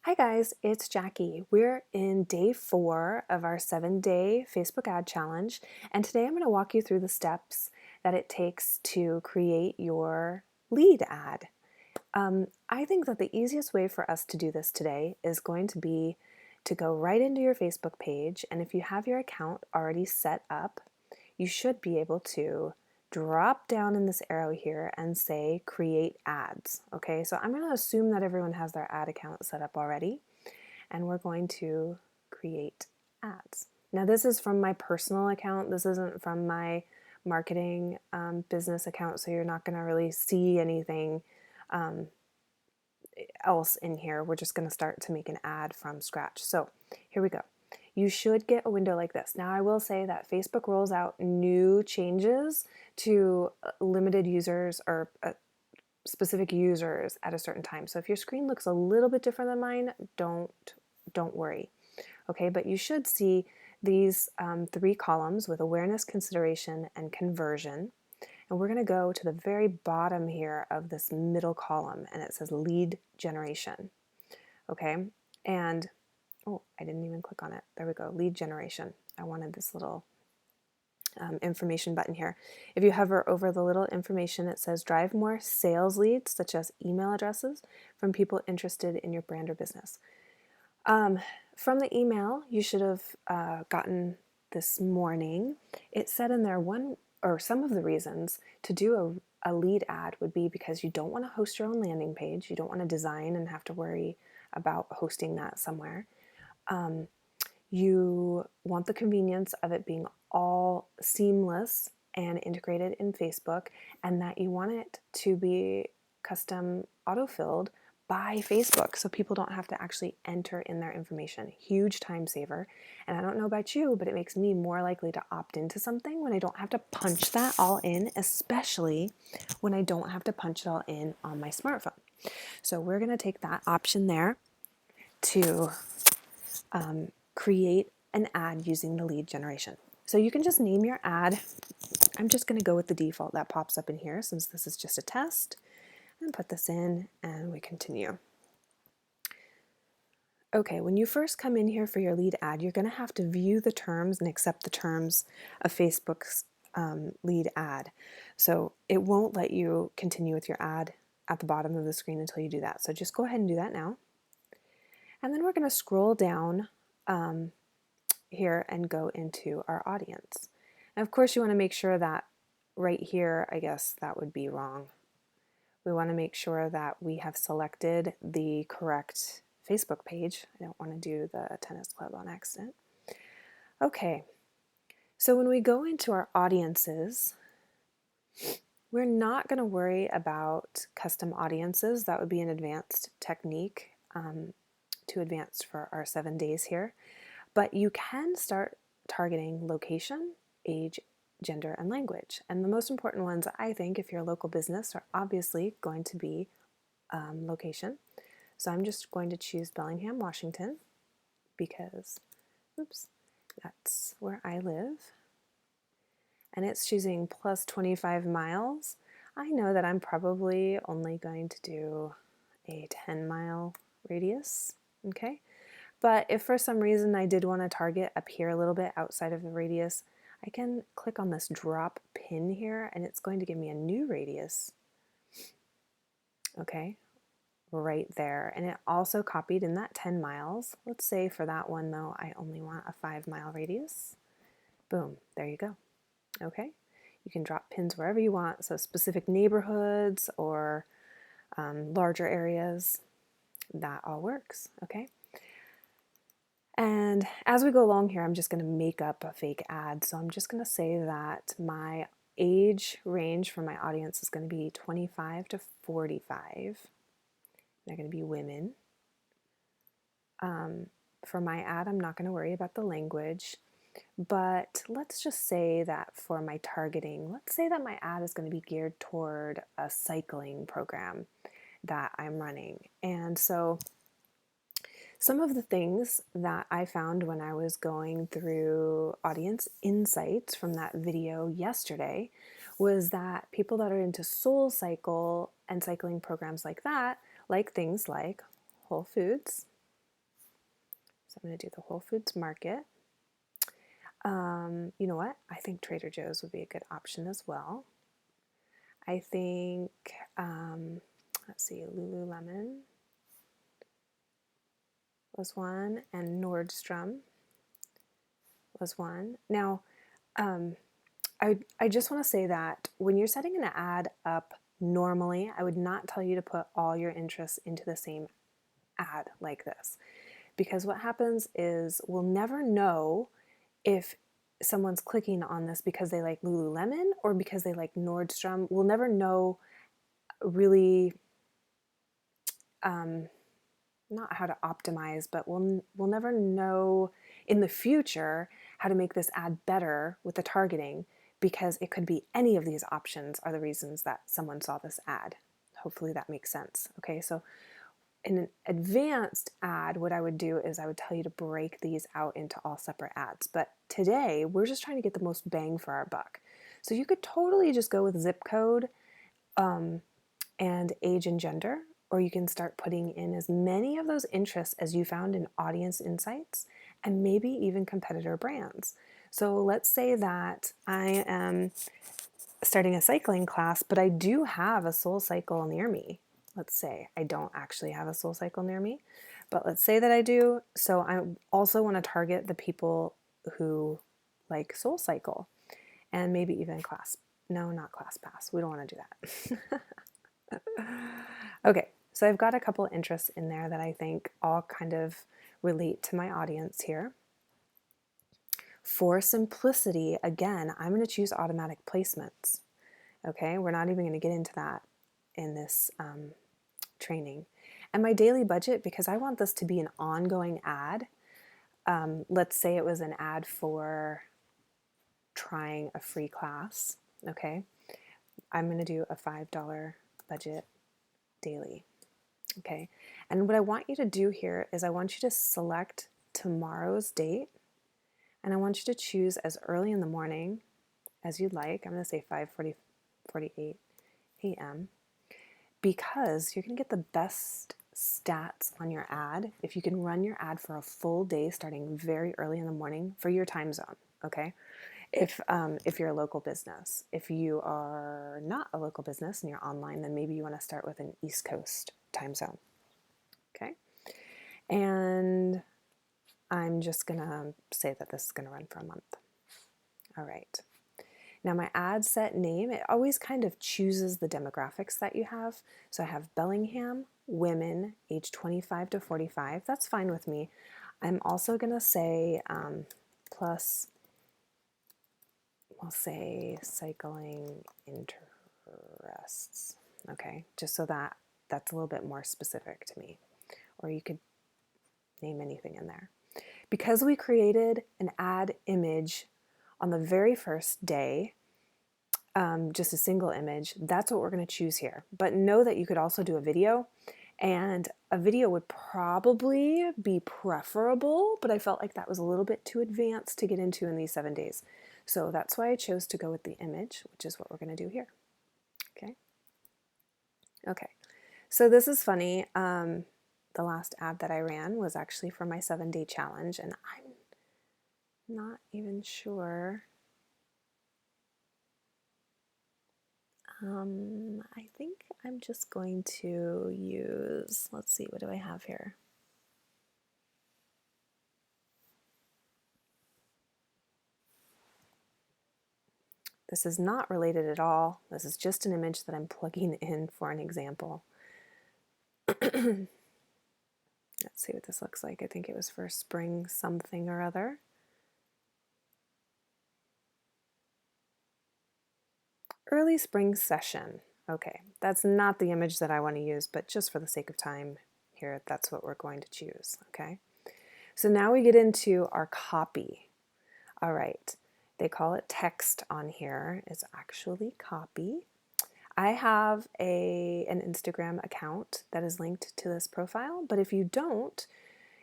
Hi guys, it's Jackie. We're in day 4 of our 7-day Facebook ad challenge, and today I'm going to walk you through the steps that it takes to create your lead ad. I think that the easiest way for us to do this today is going to be to go right into your Facebook page, and if you have your account already set up, you should be able to drop down in this arrow here and say create ads. Okay, so I'm going to assume that everyone has their ad account set up already, and we're going to create ads. Now this is from my personal account. This isn't from my marketing business account, so you're not going to really see anything else in here. We're just going to start to make an ad from scratch. So here we go. You should get a window like this. Now I will say that Facebook rolls out new changes to limited users or specific users at a certain time. So if your screen looks a little bit different than mine, don't worry. Okay, but you should see these 3 columns with awareness, consideration, and conversion. And we're going to go to the very bottom here of this middle column, and it says lead generation. Okay, and oh, I didn't even click on it. There we go, lead generation. I wanted this little information button here. If you hover over the little information, it says drive more sales leads, such as email addresses, from people interested in your brand or business. From the email you should have gotten this morning, it said in there one or some of the reasons to do a lead ad would be because you don't want to host your own landing page. You don't want to design and have to worry about hosting that somewhere. You want the convenience of it being all seamless and integrated in Facebook, and that you want it to be custom auto-filled by Facebook so people don't have to actually enter in their information. Huge time saver. And I don't know about you, but it makes me more likely to opt into something when I don't have to punch that all in, especially when I don't have to punch it all in on my smartphone. So we're going to take that option there to create an ad using the lead generation. So you can just name your ad. I'm just going to go with the default that pops up in here since this is just a test, and put this in, and we continue. Okay, when you first come in here for your lead ad, you're going to have to view the terms and accept the terms of Facebook's lead ad. So it won't let you continue with your ad at the bottom of the screen until you do that. So just go ahead and do that now. And then we're going to scroll down here and go into our audience. And of course you want to make sure that right here, I guess that would be wrong. We want to make sure that we have selected the correct Facebook page. I don't want to do the tennis club on accident. Okay, so when we go into our audiences, we're not going to worry about custom audiences. That would be an advanced technique, too advanced for our 7 days here. But you can start targeting location, age, gender, and language. And the most important ones, I think, if you're a local business, are obviously going to be location. So I'm just going to choose Bellingham, Washington, because, oops, that's where I live. And it's choosing plus 25 miles. I know that I'm probably only going to do a 10-mile radius, okay? But if for some reason I did want to target up here a little bit outside of the radius, I can click on this drop pin here, and it's going to give me a new radius, okay, right there. And it also copied in that 10 miles. Let's say for that one though, I only want a 5-mile radius. Boom, there you go. Okay, you can drop pins wherever you want, so specific neighborhoods or larger areas, that all works, okay? And as we go along here, I'm just going to make up a fake ad. So I'm just going to say that my age range for my audience is going to be 25 to 45. They're going to be women. For my ad, I'm not going to worry about the language, but let's just say that for my targeting, let's say that my ad is going to be geared toward a cycling program that I'm running. And so some of the things that I found when I was going through audience insights from that video yesterday was that people that are into SoulCycle and cycling programs like that like things like Whole Foods, So I'm going to do the Whole Foods Market. You know what? I think Trader Joe's would be a good option as well. I think, let's see, Lululemon was one, and Nordstrom was one. Now, I just want to say that when you're setting an ad up normally, I would not tell you to put all your interests into the same ad like this. Because what happens is we'll never know if someone's clicking on this because they like Lululemon or because they like Nordstrom. We'll never know really, not how to optimize, but we'll never know in the future how to make this ad better with the targeting, because it could be any of these options are the reasons that someone saw this ad. Hopefully that makes sense. Okay, so in an advanced ad, what I would do is I would tell you to break these out into all separate ads. But today, we're just trying to get the most bang for our buck. So you could totally just go with zip code and age and gender, or you can start putting in as many of those interests as you found in audience insights and maybe even competitor brands. So let's say that I am starting a cycling class, but I do have a SoulCycle near me. Let's say I don't actually have a SoulCycle near me, but let's say that I do. So I also want to target the people who like SoulCycle and maybe even not ClassPass. We don't want to do that. Okay, so I've got a couple interests in there that I think all kind of relate to my audience here. For simplicity, again, I'm going to choose automatic placements. Okay, we're not even going to get into that in this training. And my daily budget, because I want this to be an ongoing ad. Let's say it was an ad for trying a free class. Okay, I'm going to do a $5 budget daily. Okay, and what I want you to do here is I want you to select tomorrow's date, and I want you to choose as early in the morning as you'd like. I'm going to say 5:48 a.m. because you're going to get the best stats on your ad if you can run your ad for a full day starting very early in the morning for your time zone. Okay, if you're a local business. If you are not a local business and you're online, then maybe you want to start with an East Coast time zone. Okay, and I'm just going to say that this is going to run for a month. All right. Now my ad set name, it always kind of chooses the demographics that you have. So I have Bellingham, women, age 25 to 45. That's fine with me. I'm also going to say plus, we'll say cycling interests. Okay, just so that that's a little bit more specific to me. Or you could name anything in there. Because we created an ad image on the very first day, just a single image, that's what we're going to choose here. But know that you could also do a video, and a video would probably be preferable, but I felt like that was a little bit too advanced to get into in these 7 days. So that's why I chose to go with the image, which is what we're going to do here. Okay. Okay. So this is funny. The last ad that I ran was actually for my 7-day challenge, and I'm not even sure. I think I'm just going to use, let's see, what do I have here? This is not related at all. This is just an image that I'm plugging in for an example. Let's see what this looks like. I think it was for spring something or other. Early spring session. Okay, that's not the image that I want to use, but just for the sake of time here, that's what we're going to choose, okay? So now we get into our copy. All right, they call it text on here. It's actually copy. I have an Instagram account that is linked to this profile, but if you don't,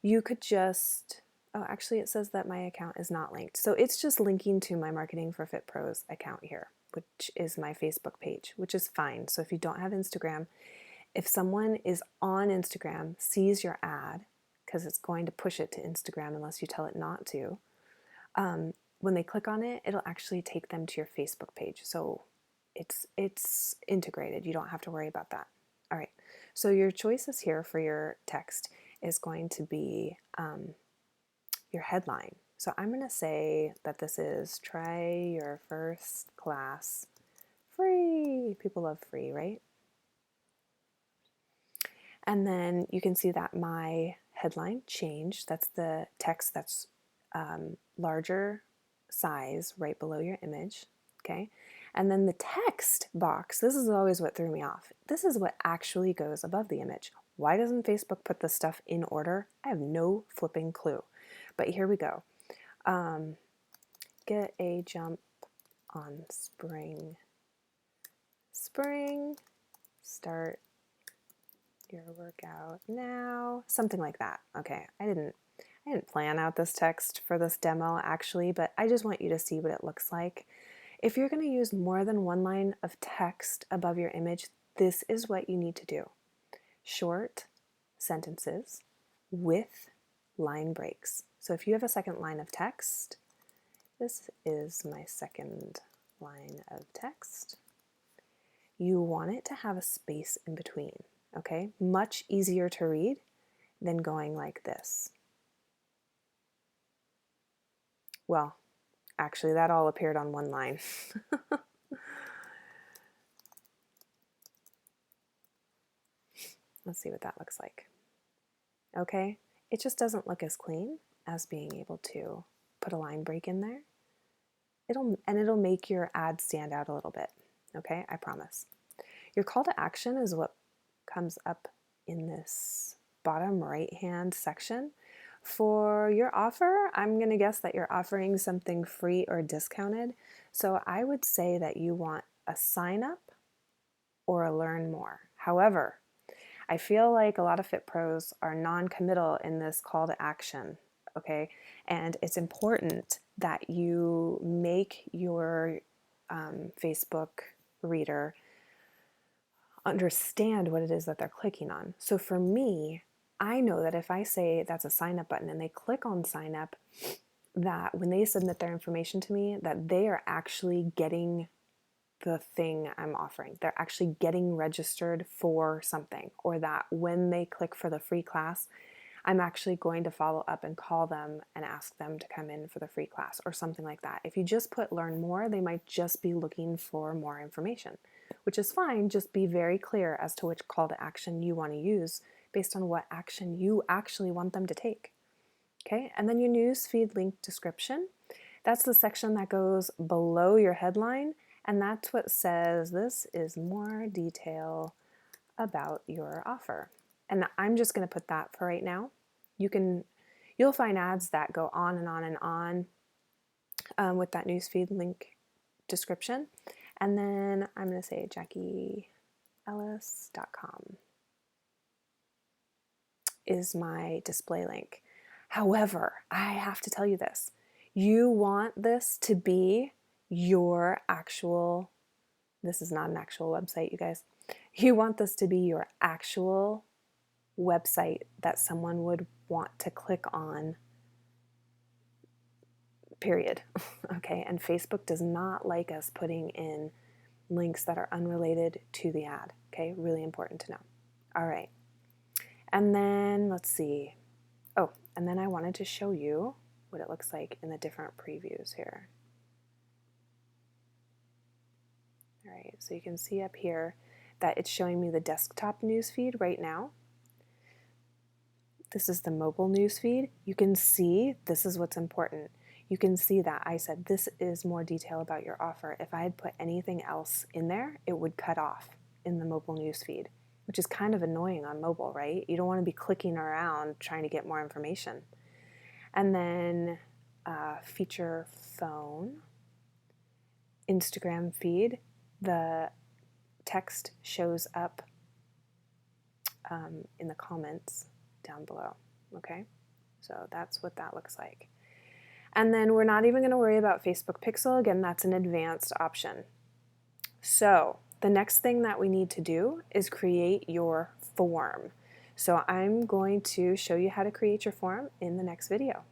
you could just, oh, actually it says that my account is not linked. So it's just linking to my Marketing for Fit Pros account here, which is my Facebook page, which is fine. So if you don't have Instagram, if someone is on Instagram, sees your ad, because it's going to push it to Instagram unless you tell it not to. When they click on it, it'll actually take them to your Facebook page. So it's integrated. You don't have to worry about that. All right. So your choices here for your text is going to be your headline. So I'm going to say that this is try your first class free. People love free, right? And then you can see that my headline changed. That's the text that's larger size right below your image, okay? And then the text box, this is always what threw me off. This is what actually goes above the image. Why doesn't Facebook put this stuff in order? I have no flipping clue. But here we go. Get a jump on spring. Spring, start your workout now. Something like that. Okay, I didn't plan out this text for this demo actually, but I just want you to see what it looks like. If you're going to use more than one line of text above your image, this is what you need to do. Short sentences with line breaks. So if you have a second line of text, this is my second line of text. You want it to have a space in between, okay? Much easier to read than going like this. Well, actually, that all appeared on one line. Let's see what that looks like. Okay, it just doesn't look as clean as being able to put a line break in there. It'll make your ad stand out a little bit. Okay, I promise. Your call to action is what comes up in this bottom right hand section. For your offer, I'm going to guess that you're offering something free or discounted. So I would say that you want a sign up or a learn more. However, I feel like a lot of Fit Pros are non-committal in this call to action, okay? And it's important that you make your Facebook reader understand what it is that they're clicking on. So for me, I know that if I say that's a sign up button and they click on sign up, that when they submit their information to me, that they are actually getting the thing I'm offering. They're actually getting registered for something, or that when they click for the free class, I'm actually going to follow up and call them and ask them to come in for the free class or something like that. If you just put learn more, they might just be looking for more information, which is fine. Just be very clear as to which call to action you want to use based on what action you actually want them to take. Okay, and then your newsfeed link description. That's the section that goes below your headline, and that's what says this is more detail about your offer. And I'm just going to put that for right now. You'll find ads that go on and on and on with that newsfeed link description. And then I'm going to say JackieEllis.com is my display link. However, I have to tell you this. You want this to be your actual, this is not an actual website, you guys. You want this to be your actual website that someone would want to click on, period. Okay, and Facebook does not like us putting in links that are unrelated to the ad. Okay, really important to know. All right, and then let's see. Oh, and then I wanted to show you what it looks like in the different previews here. All right, so you can see up here that it's showing me the desktop newsfeed right now. This is the mobile newsfeed. You can see this is what's important. You can see that I said this is more detail about your offer. If I had put anything else in there, it would cut off in the mobile newsfeed, which is kind of annoying on mobile, right? You don't want to be clicking around trying to get more information. And then feature phone, Instagram feed, the text shows up in the comments down below, okay? So that's what that looks like. And then we're not even going to worry about Facebook Pixel. Again, that's an advanced option. So the next thing that we need to do is create your form. So I'm going to show you how to create your form in the next video.